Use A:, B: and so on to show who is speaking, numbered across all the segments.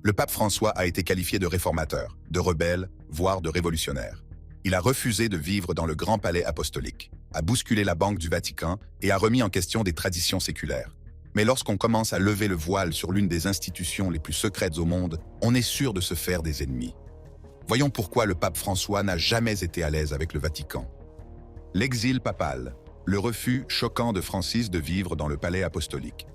A: Le pape François a été qualifié de réformateur, de rebelle, voire de révolutionnaire. Il a refusé de vivre dans le grand palais apostolique, a bousculé la Banque du Vatican et a remis en question des traditions séculaires. Mais lorsqu'on commence à lever le voile sur l'une des institutions les plus secrètes au monde, on est sûr de se faire des ennemis. Voyons pourquoi le pape François n'a jamais été à l'aise avec le Vatican. L'exil papal, le refus choquant de Francis de vivre dans le palais apostolique.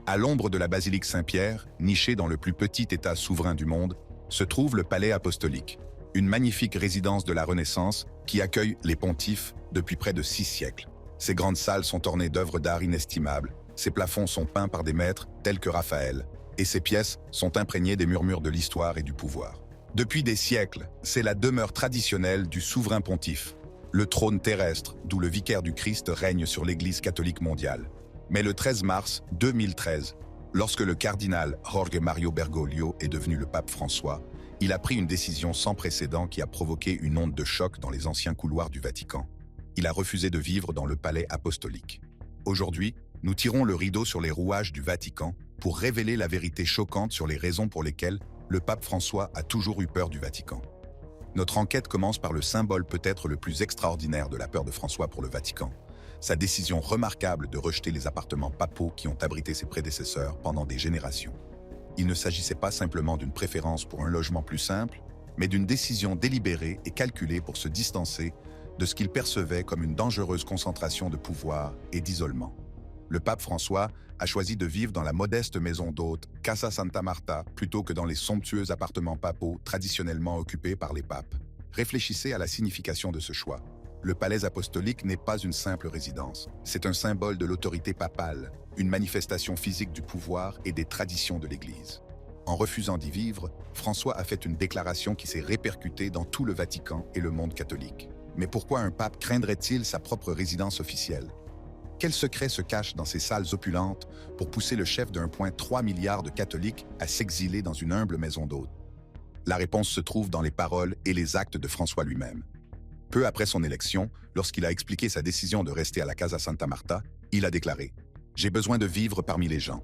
A: À l'ombre de la basilique Saint-Pierre, nichée dans le plus petit État souverain du monde, se trouve le palais apostolique, une magnifique résidence de la Renaissance qui accueille les pontifes depuis près de 6 siècles. Ces grandes salles sont ornées d'œuvres d'art inestimables, ses plafonds sont peints par des maîtres tels que Raphaël, et ses pièces sont imprégnées des murmures de l'histoire et du pouvoir. Depuis des siècles, c'est la demeure traditionnelle du souverain pontife, le trône terrestre d'où le vicaire du Christ règne sur l'Église catholique mondiale. Mais le 13 mars 2013, lorsque le cardinal Jorge Mario Bergoglio est devenu le pape François, il a pris une décision sans précédent qui a provoqué une onde de choc dans les anciens couloirs du Vatican. Il a refusé de vivre dans le palais apostolique. Aujourd'hui, nous tirons le rideau sur les rouages du Vatican pour révéler la vérité choquante sur les raisons pour lesquelles le pape François a toujours eu peur du Vatican. Notre enquête commence par le symbole peut-être le plus extraordinaire de la peur de François pour le Vatican, sa décision remarquable de rejeter les appartements papaux qui ont abrité ses prédécesseurs pendant des générations. Il ne s'agissait pas simplement d'une préférence pour un logement plus simple, mais d'une décision délibérée et calculée pour se distancer de ce qu'il percevait comme une dangereuse concentration de pouvoir et d'isolement. Le pape François a choisi de vivre dans la modeste maison d'hôte Casa Santa Marta plutôt que dans les somptueux appartements papaux traditionnellement occupés par les papes. Réfléchissez à la signification de ce choix. Le palais apostolique n'est pas une simple résidence. C'est un symbole de l'autorité papale, une manifestation physique du pouvoir et des traditions de l'Église. En refusant d'y vivre, François a fait une déclaration qui s'est répercutée dans tout le Vatican et le monde catholique. Mais pourquoi un pape craindrait-il sa propre résidence officielle? Quel secret se cache dans ces salles opulentes pour pousser le chef d'1,3 milliard de catholiques à s'exiler dans une humble maison d'hôte? La réponse se trouve dans les paroles et les actes de François lui-même. Peu après son élection, lorsqu'il a expliqué sa décision de rester à la Casa Santa Marta, il a déclaré « J'ai besoin de vivre parmi les gens ».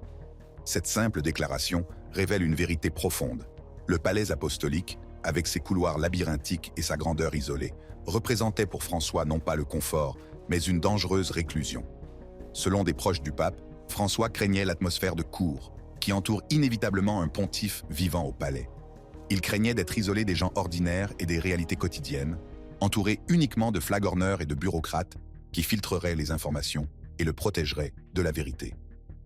A: Cette simple déclaration révèle une vérité profonde. Le palais apostolique, avec ses couloirs labyrinthiques et sa grandeur isolée, représentait pour François non pas le confort, mais une dangereuse réclusion. Selon des proches du pape, François craignait l'atmosphère de cour, qui entoure inévitablement un pontife vivant au palais. Il craignait d'être isolé des gens ordinaires et des réalités quotidiennes, entouré uniquement de flagorneurs et de bureaucrates qui filtreraient les informations et le protégeraient de la vérité.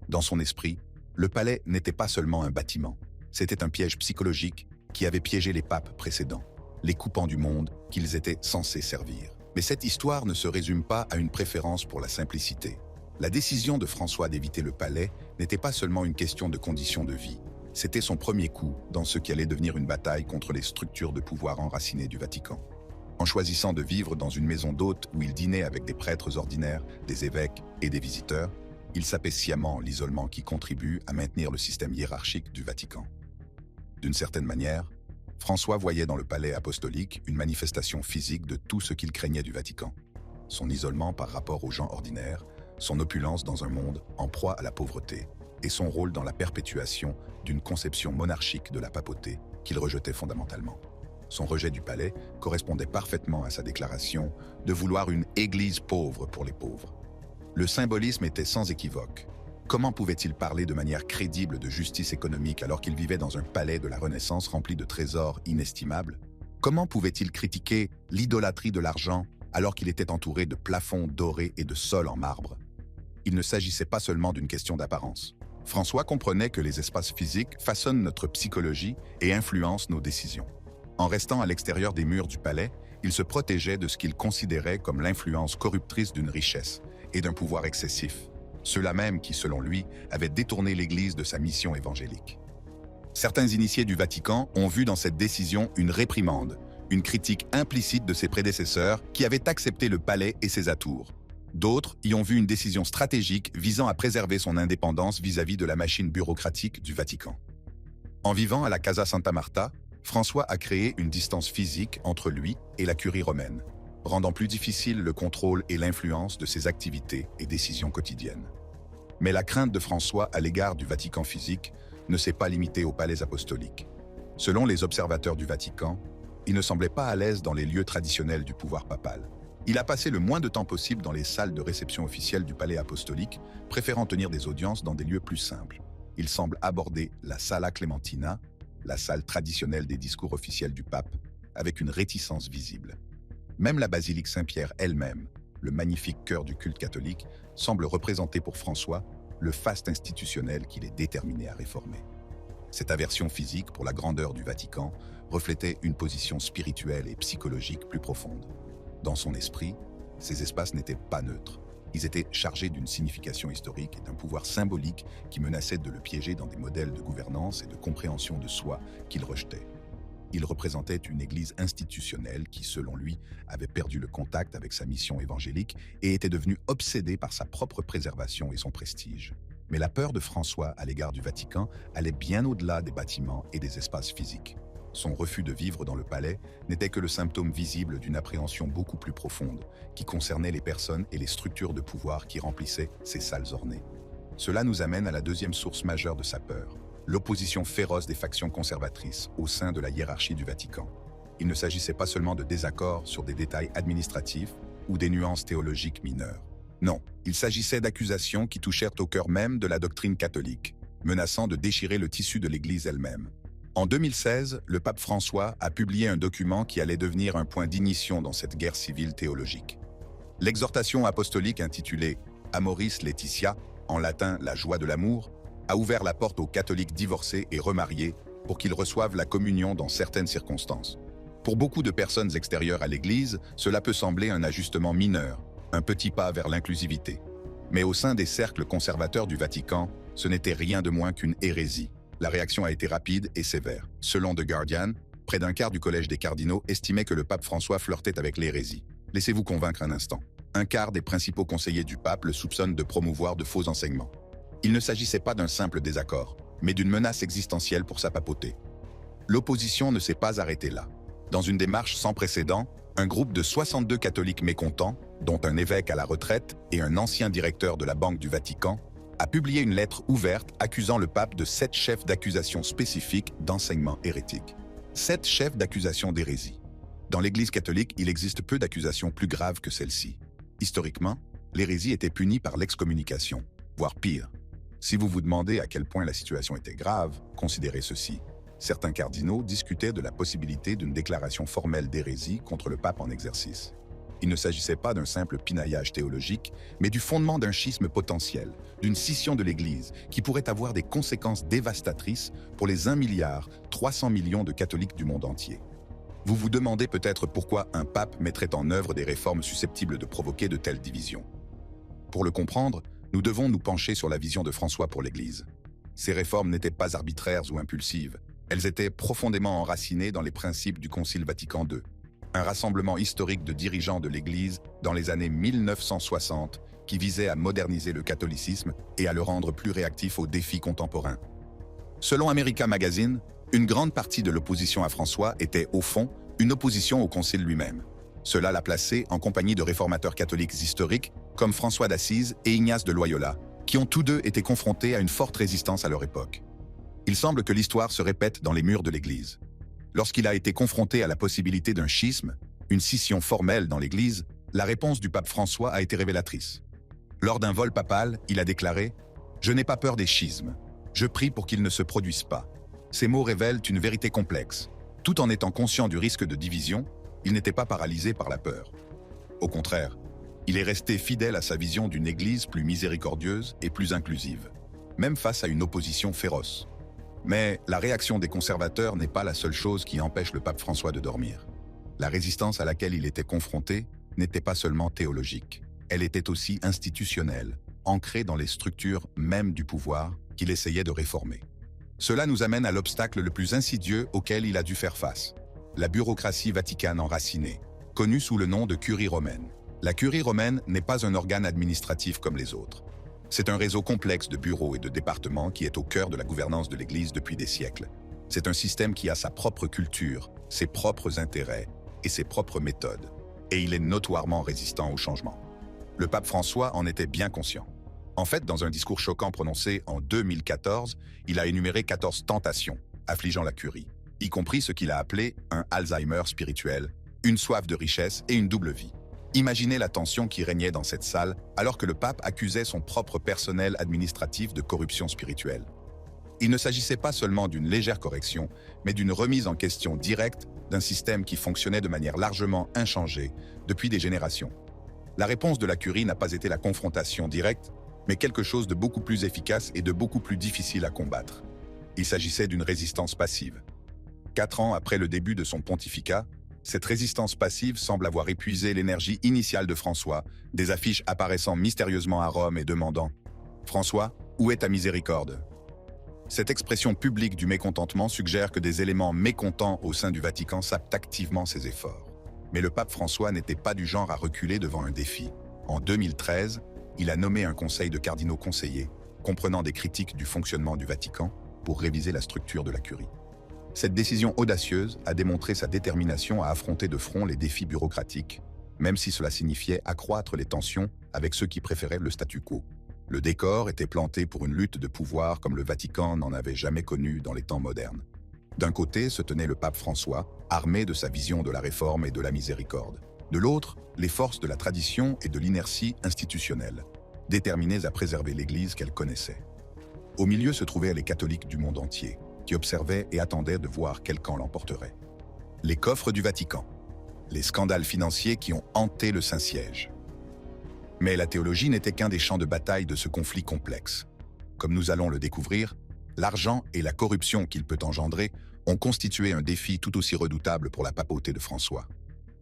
A: Dans son esprit, le palais n'était pas seulement un bâtiment, c'était un piège psychologique qui avait piégé les papes précédents, les coupant du monde qu'ils étaient censés servir. Mais cette histoire ne se résume pas à une préférence pour la simplicité. La décision de François d'éviter le palais n'était pas seulement une question de conditions de vie, c'était son premier coup dans ce qui allait devenir une bataille contre les structures de pouvoir enracinées du Vatican. En choisissant de vivre dans une maison d'hôte où il dînait avec des prêtres ordinaires, des évêques et des visiteurs, il sapait sciemment l'isolement qui contribue à maintenir le système hiérarchique du Vatican. D'une certaine manière, François voyait dans le palais apostolique une manifestation physique de tout ce qu'il craignait du Vatican. Son isolement par rapport aux gens ordinaires, son opulence dans un monde en proie à la pauvreté, et son rôle dans la perpétuation d'une conception monarchique de la papauté qu'il rejetait fondamentalement. Son rejet du palais correspondait parfaitement à sa déclaration de vouloir une église pauvre pour les pauvres. Le symbolisme était sans équivoque. Comment pouvait-il parler de manière crédible de justice économique alors qu'il vivait dans un palais de la Renaissance rempli de trésors inestimables? Comment pouvait-il critiquer l'idolâtrie de l'argent alors qu'il était entouré de plafonds dorés et de sols en marbre? Il ne s'agissait pas seulement d'une question d'apparence. François comprenait que les espaces physiques façonnent notre psychologie et influencent nos décisions. En restant à l'extérieur des murs du palais, il se protégeait de ce qu'il considérait comme l'influence corruptrice d'une richesse et d'un pouvoir excessif, ceux-là même qui, selon lui, avaient détourné l'Église de sa mission évangélique. Certains initiés du Vatican ont vu dans cette décision une réprimande, une critique implicite de ses prédécesseurs qui avaient accepté le palais et ses atours. D'autres y ont vu une décision stratégique visant à préserver son indépendance vis-à-vis de la machine bureaucratique du Vatican. En vivant à la Casa Santa Marta, François a créé une distance physique entre lui et la curie romaine, rendant plus difficile le contrôle et l'influence de ses activités et décisions quotidiennes. Mais la crainte de François à l'égard du Vatican physique ne s'est pas limité au palais apostolique. Selon les observateurs du Vatican, il ne semblait pas à l'aise dans les lieux traditionnels du pouvoir papal. Il a passé le moins de temps possible dans les salles de réception officielles du palais apostolique, préférant tenir des audiences dans des lieux plus simples. Il semble aborder la Sala Clementina, la salle traditionnelle des discours officiels du pape, avec une réticence visible. Même la basilique Saint-Pierre elle-même, le magnifique cœur du culte catholique, semble représenter pour François le faste institutionnel qu'il est déterminé à réformer. Cette aversion physique pour la grandeur du Vatican reflétait une position spirituelle et psychologique plus profonde. Dans son esprit, ces espaces n'étaient pas neutres. Ils étaient chargés d'une signification historique et d'un pouvoir symbolique qui menaçait de le piéger dans des modèles de gouvernance et de compréhension de soi qu'il rejetait. Il représentait une église institutionnelle qui, selon lui, avait perdu le contact avec sa mission évangélique et était devenue obsédée par sa propre préservation et son prestige. Mais la peur de François à l'égard du Vatican allait bien au-delà des bâtiments et des espaces physiques. Son refus de vivre dans le palais n'était que le symptôme visible d'une appréhension beaucoup plus profonde, qui concernait les personnes et les structures de pouvoir qui remplissaient ces salles ornées. Cela nous amène à la deuxième source majeure de sa peur, l'opposition féroce des factions conservatrices au sein de la hiérarchie du Vatican. Il ne s'agissait pas seulement de désaccords sur des détails administratifs ou des nuances théologiques mineures. Non, il s'agissait d'accusations qui touchèrent au cœur même de la doctrine catholique, menaçant de déchirer le tissu de l'Église elle-même. En 2016, le pape François a publié un document qui allait devenir un point d'ignition dans cette guerre civile théologique. L'exhortation apostolique intitulée « Amoris Laetitia », en latin « La joie de l'amour », a ouvert la porte aux catholiques divorcés et remariés pour qu'ils reçoivent la communion dans certaines circonstances. Pour beaucoup de personnes extérieures à l'Église, cela peut sembler un ajustement mineur, un petit pas vers l'inclusivité. Mais au sein des cercles conservateurs du Vatican, ce n'était rien de moins qu'une hérésie. La réaction a été rapide et sévère. Selon The Guardian, près d'un quart du collège des cardinaux estimait que le pape François flirtait avec l'hérésie. Laissez-vous convaincre un instant. Un quart des principaux conseillers du pape le soupçonnent de promouvoir de faux enseignements. Il ne s'agissait pas d'un simple désaccord, mais d'une menace existentielle pour sa papauté. L'opposition ne s'est pas arrêtée là. Dans une démarche sans précédent, un groupe de 62 catholiques mécontents, dont un évêque à la retraite et un ancien directeur de la Banque du Vatican, a publié une lettre ouverte accusant le pape de 7 chefs d'accusation spécifiques d'enseignement hérétique. 7 chefs d'accusation d'hérésie. Dans l'Église catholique, il existe peu d'accusations plus graves que celle-ci. Historiquement, l'hérésie était punie par l'excommunication, voire pire. Si vous vous demandez à quel point la situation était grave, considérez ceci. Certains cardinaux discutaient de la possibilité d'une déclaration formelle d'hérésie contre le pape en exercice. Il ne s'agissait pas d'un simple pinaillage théologique, mais du fondement d'un schisme potentiel, d'une scission de l'Église qui pourrait avoir des conséquences dévastatrices pour les 1,3 milliard de catholiques du monde entier. Vous vous demandez peut-être pourquoi un pape mettrait en œuvre des réformes susceptibles de provoquer de telles divisions. Pour le comprendre, nous devons nous pencher sur la vision de François pour l'Église. Ces réformes n'étaient pas arbitraires ou impulsives. Elles étaient profondément enracinées dans les principes du Concile Vatican II, un rassemblement historique de dirigeants de l'Église dans les années 1960 qui visait à moderniser le catholicisme et à le rendre plus réactif aux défis contemporains. Selon America Magazine, une grande partie de l'opposition à François était, au fond, une opposition au Concile lui-même. Cela l'a placé en compagnie de réformateurs catholiques historiques comme François d'Assise et Ignace de Loyola, qui ont tous deux été confrontés à une forte résistance à leur époque. Il semble que l'histoire se répète dans les murs de l'Église. Lorsqu'il a été confronté à la possibilité d'un schisme, une scission formelle dans l'Église, la réponse du pape François a été révélatrice. Lors d'un vol papal, il a déclaré « Je n'ai pas peur des schismes. Je prie pour qu'ils ne se produisent pas. » Ces mots révèlent une vérité complexe. Tout en étant conscient du risque de division, il n'était pas paralysé par la peur. Au contraire, il est resté fidèle à sa vision d'une Église plus miséricordieuse et plus inclusive, même face à une opposition féroce. Mais la réaction des conservateurs n'est pas la seule chose qui empêche le pape François de dormir. La résistance à laquelle il était confronté n'était pas seulement théologique, elle était aussi institutionnelle, ancrée dans les structures même du pouvoir qu'il essayait de réformer. Cela nous amène à l'obstacle le plus insidieux auquel il a dû faire face, la bureaucratie vaticane enracinée, connue sous le nom de curie romaine. La curie romaine n'est pas un organe administratif comme les autres. C'est un réseau complexe de bureaux et de départements qui est au cœur de la gouvernance de l'Église depuis des siècles. C'est un système qui a sa propre culture, ses propres intérêts et ses propres méthodes. Et il est notoirement résistant au changement. Le pape François en était bien conscient. En fait, dans un discours choquant prononcé en 2014, il a énuméré 14 tentations affligeant la Curie, y compris ce qu'il a appelé un Alzheimer spirituel, une soif de richesse et une double vie. Imaginez la tension qui régnait dans cette salle alors que le pape accusait son propre personnel administratif de corruption spirituelle. Il ne s'agissait pas seulement d'une légère correction, mais d'une remise en question directe d'un système qui fonctionnait de manière largement inchangée depuis des générations. La réponse de la Curie n'a pas été la confrontation directe, mais quelque chose de beaucoup plus efficace et de beaucoup plus difficile à combattre. Il s'agissait d'une résistance passive. 4 ans après le début de son pontificat, cette résistance passive semble avoir épuisé l'énergie initiale de François, des affiches apparaissant mystérieusement à Rome et demandant « François, où est ta miséricorde ?» Cette expression publique du mécontentement suggère que des éléments mécontents au sein du Vatican sapent activement ses efforts. Mais le pape François n'était pas du genre à reculer devant un défi. En 2013, il a nommé un conseil de cardinaux conseillers, comprenant des critiques du fonctionnement du Vatican, pour réviser la structure de la Curie. Cette décision audacieuse a démontré sa détermination à affronter de front les défis bureaucratiques, même si cela signifiait accroître les tensions avec ceux qui préféraient le statu quo. Le décor était planté pour une lutte de pouvoir comme le Vatican n'en avait jamais connu dans les temps modernes. D'un côté se tenait le pape François, armé de sa vision de la réforme et de la miséricorde. De l'autre, les forces de la tradition et de l'inertie institutionnelle, déterminées à préserver l'Église qu'elle connaissait. Au milieu se trouvaient les catholiques du monde entier, qui observaient et attendaient de voir quel camp l'emporterait. Les coffres du Vatican, les scandales financiers qui ont hanté le Saint-Siège. Mais la théologie n'était qu'un des champs de bataille de ce conflit complexe. Comme nous allons le découvrir, l'argent et la corruption qu'il peut engendrer ont constitué un défi tout aussi redoutable pour la papauté de François.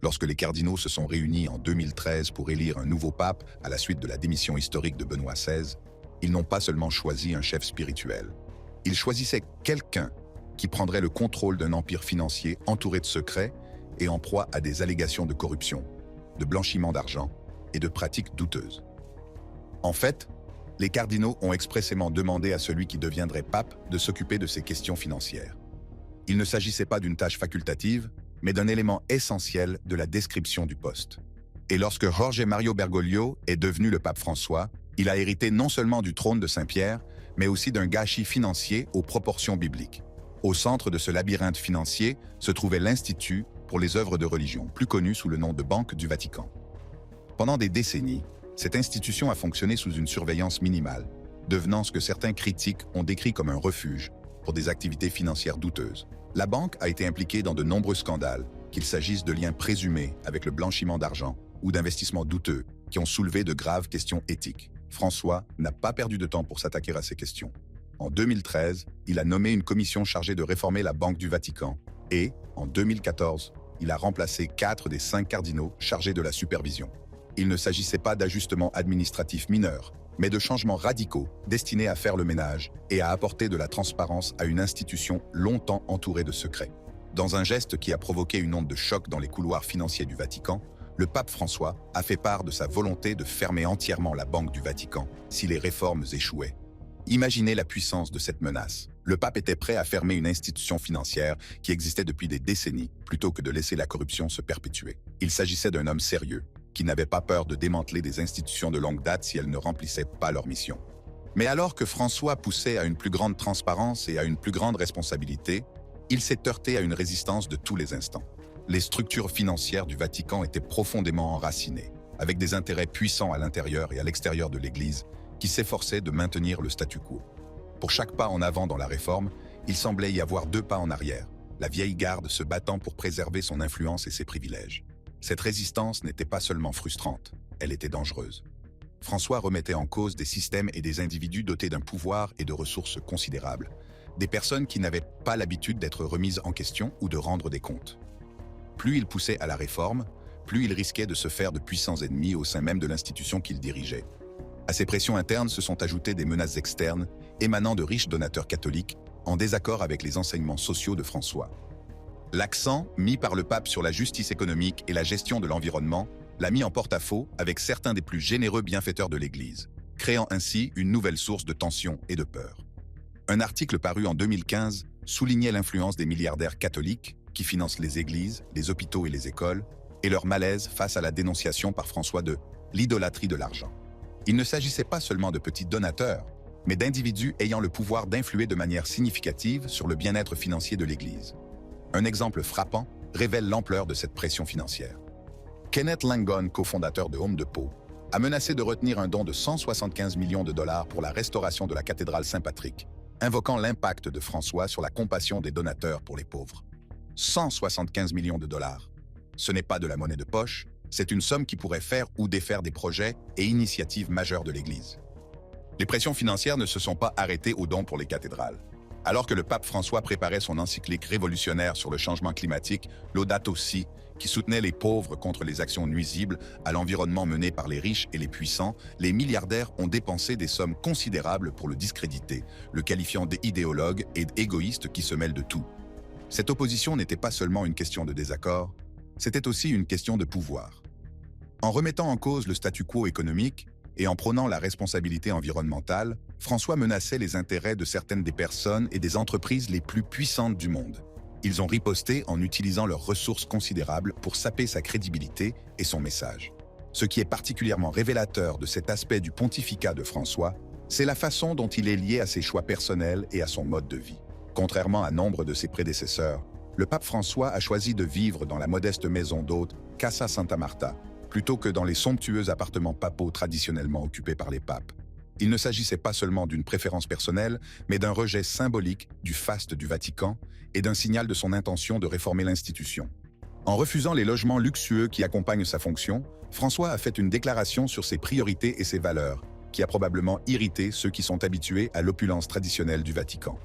A: Lorsque les cardinaux se sont réunis en 2013 pour élire un nouveau pape à la suite de la démission historique de Benoît XVI, ils n'ont pas seulement choisi un chef spirituel. Ils choisissaient quelqu'un qui prendrait le contrôle d'un empire financier entouré de secrets et en proie à des allégations de corruption, de blanchiment d'argent et de pratiques douteuses. En fait, les cardinaux ont expressément demandé à celui qui deviendrait pape de s'occuper de ces questions financières. Il ne s'agissait pas d'une tâche facultative, mais d'un élément essentiel de la description du poste. Et lorsque Jorge Mario Bergoglio est devenu le pape François, il a hérité non seulement du trône de Saint-Pierre, mais aussi d'un gâchis financier aux proportions bibliques. Au centre de ce labyrinthe financier se trouvait l'Institut pour les œuvres de religion, plus connu sous le nom de Banque du Vatican. Pendant des décennies, cette institution a fonctionné sous une surveillance minimale, devenant ce que certains critiques ont décrit comme un refuge pour des activités financières douteuses. La banque a été impliquée dans de nombreux scandales, qu'il s'agisse de liens présumés avec le blanchiment d'argent ou d'investissements douteux qui ont soulevé de graves questions éthiques. François n'a pas perdu de temps pour s'attaquer à ces questions. En 2013, il a nommé une commission chargée de réformer la Banque du Vatican et, en 2014, il a remplacé 4 des 5 cardinaux chargés de la supervision. Il ne s'agissait pas d'ajustements administratifs mineurs, mais de changements radicaux destinés à faire le ménage et à apporter de la transparence à une institution longtemps entourée de secrets. Dans un geste qui a provoqué une onde de choc dans les couloirs financiers du Vatican, le pape François a fait part de sa volonté de fermer entièrement la Banque du Vatican si les réformes échouaient. Imaginez la puissance de cette menace. Le pape était prêt à fermer une institution financière qui existait depuis des décennies, plutôt que de laisser la corruption se perpétuer. Il s'agissait d'un homme sérieux, qui n'avait pas peur de démanteler des institutions de longue date si elles ne remplissaient pas leur mission. Mais alors que François poussait à une plus grande transparence et à une plus grande responsabilité, il s'est heurté à une résistance de tous les instants. Les structures financières du Vatican étaient profondément enracinées, avec des intérêts puissants à l'intérieur et à l'extérieur de l'Église, qui s'efforçaient de maintenir le statu quo. Pour chaque pas en avant dans la réforme, il semblait y avoir 2 pas en arrière, la vieille garde se battant pour préserver son influence et ses privilèges. Cette résistance n'était pas seulement frustrante, elle était dangereuse. François remettait en cause des systèmes et des individus dotés d'un pouvoir et de ressources considérables, des personnes qui n'avaient pas l'habitude d'être remises en question ou de rendre des comptes. Plus il poussait à la réforme, plus il risquait de se faire de puissants ennemis au sein même de l'institution qu'il dirigeait. À ces pressions internes se sont ajoutées des menaces externes, émanant de riches donateurs catholiques, en désaccord avec les enseignements sociaux de François. L'accent mis par le pape sur la justice économique et la gestion de l'environnement l'a mis en porte-à-faux avec certains des plus généreux bienfaiteurs de l'Église, créant ainsi une nouvelle source de tension et de peur. Un article paru en 2015 soulignait l'influence des milliardaires catholiques qui financent les églises, les hôpitaux et les écoles, et leur malaise face à la dénonciation par François de l'idolâtrie de l'argent. Il ne s'agissait pas seulement de petits donateurs, mais d'individus ayant le pouvoir d'influer de manière significative sur le bien-être financier de l'Église. Un exemple frappant révèle l'ampleur de cette pression financière. Kenneth Langone, cofondateur de Home Depot, a menacé de retenir un don de 175 millions de dollars pour la restauration de la cathédrale Saint-Patrick, invoquant l'impact de François sur la compassion des donateurs pour les pauvres. 175 millions de dollars. Ce n'est pas de la monnaie de poche, c'est une somme qui pourrait faire ou défaire des projets et initiatives majeures de l'Église. Les pressions financières ne se sont pas arrêtées aux dons pour les cathédrales. Alors que le pape François préparait son encyclique révolutionnaire sur le changement climatique, Laudato Si, qui soutenait les pauvres contre les actions nuisibles à l'environnement menées par les riches et les puissants, les milliardaires ont dépensé des sommes considérables pour le discréditer, le qualifiant d'idéologue et d'égoïste qui se mêle de tout. Cette opposition n'était pas seulement une question de désaccord, c'était aussi une question de pouvoir. En remettant en cause le statu quo économique et en prônant la responsabilité environnementale, François menaçait les intérêts de certaines des personnes et des entreprises les plus puissantes du monde. Ils ont riposté en utilisant leurs ressources considérables pour saper sa crédibilité et son message. Ce qui est particulièrement révélateur de cet aspect du pontificat de François, c'est la façon dont il est lié à ses choix personnels et à son mode de vie. Contrairement à nombre de ses prédécesseurs, le pape François a choisi de vivre dans la modeste maison d'hôte Casa Santa Marta, plutôt que dans les somptueux appartements papaux traditionnellement occupés par les papes. Il ne s'agissait pas seulement d'une préférence personnelle, mais d'un rejet symbolique du faste du Vatican et d'un signal de son intention de réformer l'institution. En refusant les logements luxueux qui accompagnent sa fonction, François a fait une déclaration sur ses priorités et ses valeurs, qui a probablement irrité ceux qui sont habitués à l'opulence traditionnelle du Vatican.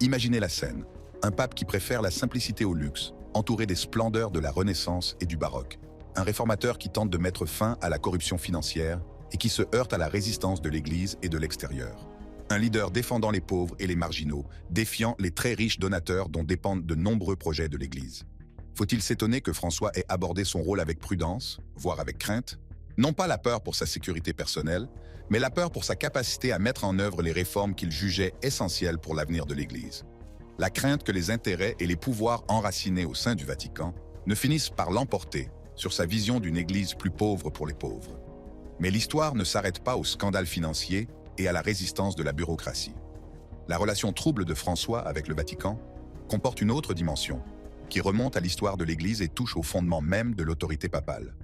A: Imaginez la scène, un pape qui préfère la simplicité au luxe, entouré des splendeurs de la Renaissance et du baroque. Un réformateur qui tente de mettre fin à la corruption financière et qui se heurte à la résistance de l'Église et de l'extérieur. Un leader défendant les pauvres et les marginaux, défiant les très riches donateurs dont dépendent de nombreux projets de l'Église. Faut-il s'étonner que François ait abordé son rôle avec prudence, voire avec crainte? Non pas la peur pour sa sécurité personnelle, mais la peur pour sa capacité à mettre en œuvre les réformes qu'il jugeait essentielles pour l'avenir de l'Église. La crainte que les intérêts et les pouvoirs enracinés au sein du Vatican ne finissent par l'emporter sur sa vision d'une Église plus pauvre pour les pauvres. Mais l'histoire ne s'arrête pas au scandale financier et à la résistance de la bureaucratie. La relation trouble de François avec le Vatican comporte une autre dimension, qui remonte à l'histoire de l'Église et touche au fondement même de l'autorité papale.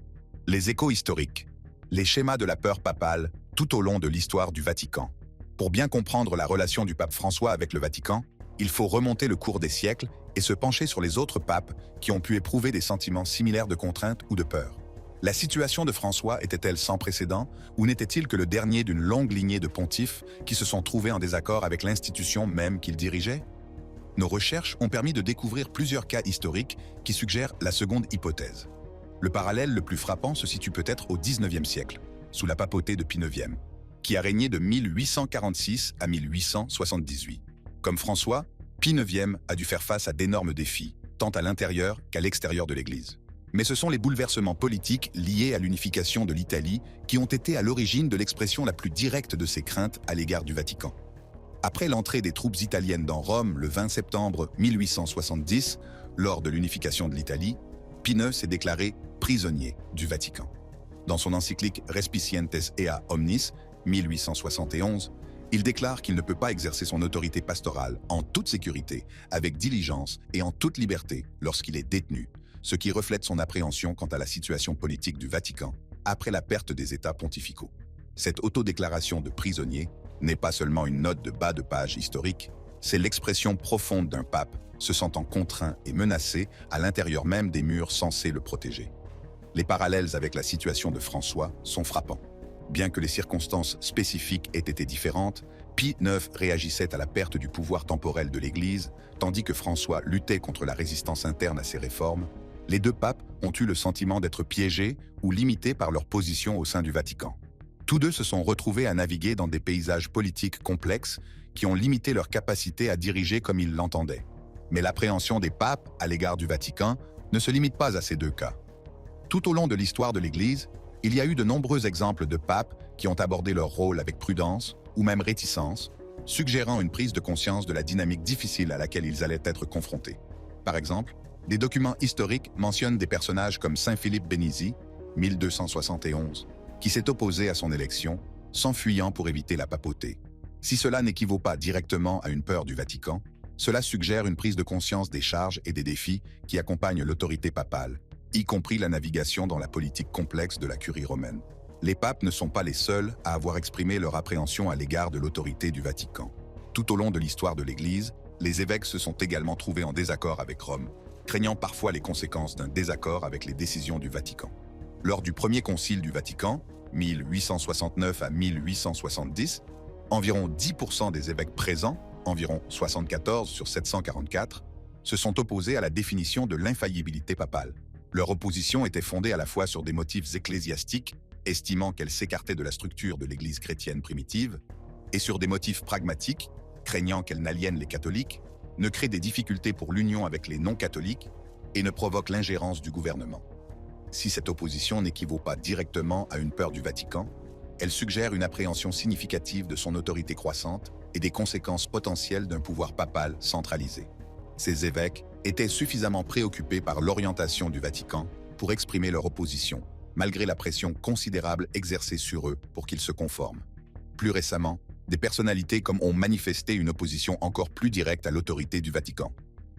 A: Les échos historiques, les schémas de la peur papale tout au long de l'histoire du Vatican. Pour bien comprendre la relation du pape François avec le Vatican, il faut remonter le cours des siècles et se pencher sur les autres papes qui ont pu éprouver des sentiments similaires de contrainte ou de peur. La situation de François était-elle sans précédent ou n'était-il que le dernier d'une longue lignée de pontifes qui se sont trouvés en désaccord avec l'institution même qu'il dirigeait? Nos recherches ont permis de découvrir plusieurs cas historiques qui suggèrent la seconde hypothèse. Le parallèle le plus frappant se situe peut-être au XIXe siècle, sous la papauté de Pie IX, qui a régné de 1846 à 1878. Comme François, Pie IX a dû faire face à d'énormes défis, tant à l'intérieur qu'à l'extérieur de l'Église. Mais ce sont les bouleversements politiques liés à l'unification de l'Italie qui ont été à l'origine de l'expression la plus directe de ses craintes à l'égard du Vatican. Après l'entrée des troupes italiennes dans Rome le 20 septembre 1870, lors de l'unification de l'Italie, Pie IX s'est déclaré prisonnier du Vatican. Dans son encyclique Respicientes ea omnis, 1871, il déclare qu'il ne peut pas exercer son autorité pastorale en toute sécurité, avec diligence et en toute liberté lorsqu'il est détenu, ce qui reflète son appréhension quant à la situation politique du Vatican après la perte des États pontificaux. Cette autodéclaration de prisonnier n'est pas seulement une note de bas de page historique, c'est l'expression profonde d'un pape se sentant contraint et menacé à l'intérieur même des murs censés le protéger. Les parallèles avec la situation de François sont frappants. Bien que les circonstances spécifiques aient été différentes, Pie IX réagissait à la perte du pouvoir temporel de l'Église, tandis que François luttait contre la résistance interne à ses réformes. Les deux papes ont eu le sentiment d'être piégés ou limités par leur position au sein du Vatican. Tous deux se sont retrouvés à naviguer dans des paysages politiques complexes qui ont limité leur capacité à diriger comme ils l'entendaient. Mais l'appréhension des papes à l'égard du Vatican ne se limite pas à ces deux cas. Tout au long de l'histoire de l'Église, il y a eu de nombreux exemples de papes qui ont abordé leur rôle avec prudence ou même réticence, suggérant une prise de conscience de la dynamique difficile à laquelle ils allaient être confrontés. Par exemple, des documents historiques mentionnent des personnages comme Saint Philippe Benizi, 1271, qui s'est opposé à son élection, s'enfuyant pour éviter la papauté. Si cela n'équivaut pas directement à une peur du Vatican, cela suggère une prise de conscience des charges et des défis qui accompagnent l'autorité papale, y compris la navigation dans la politique complexe de la curie romaine. Les papes ne sont pas les seuls à avoir exprimé leur appréhension à l'égard de l'autorité du Vatican. Tout au long de l'histoire de l'Église, les évêques se sont également trouvés en désaccord avec Rome, craignant parfois les conséquences d'un désaccord avec les décisions du Vatican. Lors du premier concile du Vatican, 1869 à 1870, environ 10% des évêques présents, environ 74 sur 744, se sont opposés à la définition de l'infaillibilité papale. Leur opposition était fondée à la fois sur des motifs ecclésiastiques, estimant qu'elle s'écartait de la structure de l'Église chrétienne primitive, et sur des motifs pragmatiques, craignant qu'elle n'aliène les catholiques, ne crée des difficultés pour l'union avec les non-catholiques et ne provoque l'ingérence du gouvernement. Si cette opposition n'équivaut pas directement à une peur du Vatican, elle suggère une appréhension significative de son autorité croissante et des conséquences potentielles d'un pouvoir papal centralisé. Ces évêques étaient suffisamment préoccupés par l'orientation du Vatican pour exprimer leur opposition, malgré la pression considérable exercée sur eux pour qu'ils se conforment. Plus récemment, des personnalités comme ont manifesté une opposition encore plus directe à l'autorité du Vatican.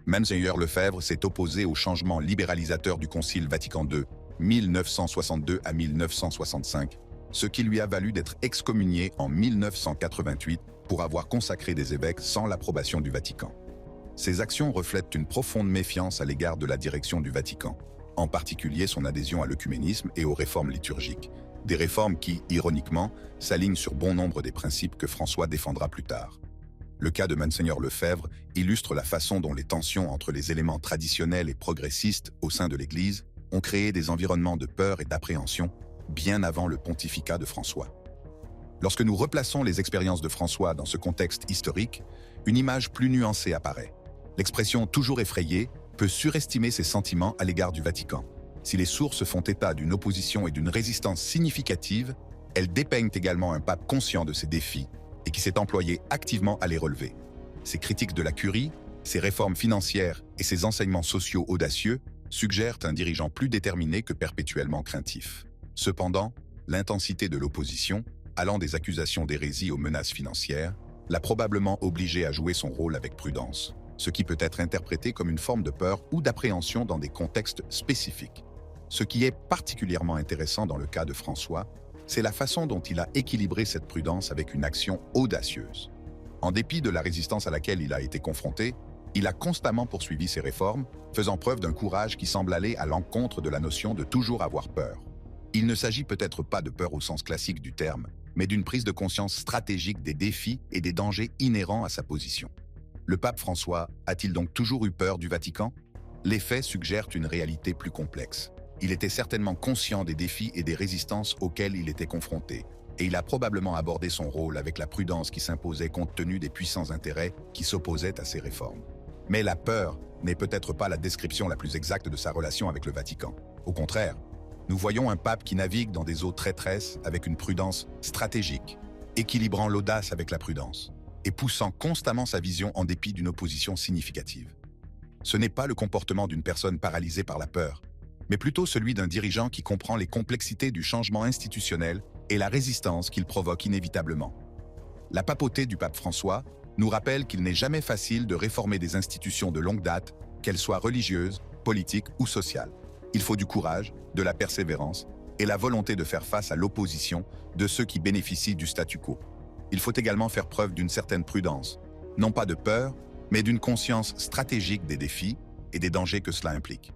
A: Mgr Lefebvre s'est opposé au changement libéralisateur du Concile Vatican II, 1962 à 1965, ce qui lui a valu d'être excommunié en 1988 pour avoir consacré des évêques sans l'approbation du Vatican. Ces actions reflètent une profonde méfiance à l'égard de la direction du Vatican, en particulier son adhésion à l'œcuménisme et aux réformes liturgiques, des réformes qui, ironiquement, s'alignent sur bon nombre des principes que François défendra plus tard. Le cas de Mgr Lefebvre illustre la façon dont les tensions entre les éléments traditionnels et progressistes au sein de l'Église ont créé des environnements de peur et d'appréhension bien avant le pontificat de François. Lorsque nous replaçons les expériences de François dans ce contexte historique, une image plus nuancée apparaît. L'expression « toujours effrayé » peut surestimer ses sentiments à l'égard du Vatican. Si les sources font état d'une opposition et d'une résistance significative, elles dépeignent également un pape conscient de ses défis et qui s'est employé activement à les relever. Ses critiques de la curie, ses réformes financières et ses enseignements sociaux audacieux suggèrent un dirigeant plus déterminé que perpétuellement craintif. Cependant, l'intensité de l'opposition, allant des accusations d'hérésie aux menaces financières, l'a probablement obligé à jouer son rôle avec prudence, ce qui peut être interprété comme une forme de peur ou d'appréhension dans des contextes spécifiques. Ce qui est particulièrement intéressant dans le cas de François, c'est la façon dont il a équilibré cette prudence avec une action audacieuse. En dépit de la résistance à laquelle il a été confronté, il a constamment poursuivi ses réformes, faisant preuve d'un courage qui semble aller à l'encontre de la notion de toujours avoir peur. Il ne s'agit peut-être pas de peur au sens classique du terme, mais d'une prise de conscience stratégique des défis et des dangers inhérents à sa position. Le pape François a-t-il donc toujours eu peur du Vatican? Les faits suggèrent une réalité plus complexe. Il était certainement conscient des défis et des résistances auxquels il était confronté, et il a probablement abordé son rôle avec la prudence qui s'imposait compte tenu des puissants intérêts qui s'opposaient à ses réformes. Mais la peur n'est peut-être pas la description la plus exacte de sa relation avec le Vatican. Au contraire, nous voyons un pape qui navigue dans des eaux traîtresses avec une prudence stratégique, équilibrant l'audace avec la prudence, et poussant constamment sa vision en dépit d'une opposition significative. Ce n'est pas le comportement d'une personne paralysée par la peur, mais plutôt celui d'un dirigeant qui comprend les complexités du changement institutionnel et la résistance qu'il provoque inévitablement. La papauté du pape François nous rappelle qu'il n'est jamais facile de réformer des institutions de longue date, qu'elles soient religieuses, politiques ou sociales. Il faut du courage, de la persévérance et la volonté de faire face à l'opposition de ceux qui bénéficient du statu quo. Il faut également faire preuve d'une certaine prudence, non pas de peur, mais d'une conscience stratégique des défis et des dangers que cela implique.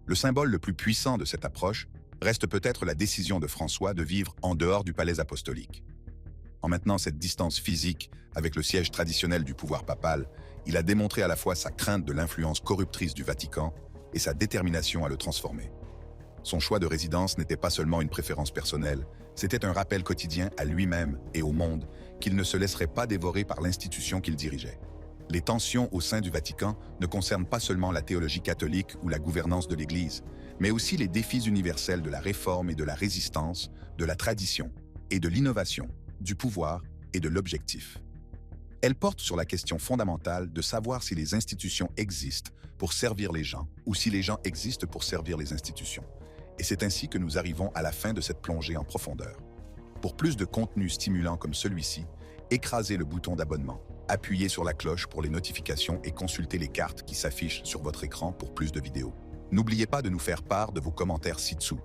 A: Le symbole le plus puissant de cette approche reste peut-être la décision de François de vivre en dehors du palais apostolique. En maintenant cette distance physique avec le siège traditionnel du pouvoir papal, il a démontré à la fois sa crainte de l'influence corruptrice du Vatican et sa détermination à le transformer. Son choix de résidence n'était pas seulement une préférence personnelle, c'était un rappel quotidien à lui-même et au monde qu'il ne se laisserait pas dévorer par l'institution qu'il dirigeait. Les tensions au sein du Vatican ne concernent pas seulement la théologie catholique ou la gouvernance de l'Église, mais aussi les défis universels de la réforme et de la résistance, de la tradition et de l'innovation, du pouvoir et de l'objectif. Elles portent sur la question fondamentale de savoir si les institutions existent pour servir les gens ou si les gens existent pour servir les institutions. Et c'est ainsi que nous arrivons à la fin de cette plongée en profondeur. Pour plus de contenu stimulant comme celui-ci, écrasez le bouton d'abonnement. Appuyez sur la cloche pour les notifications et consultez les cartes qui s'affichent sur votre écran pour plus de vidéos. N'oubliez pas de nous faire part de vos commentaires ci-dessous.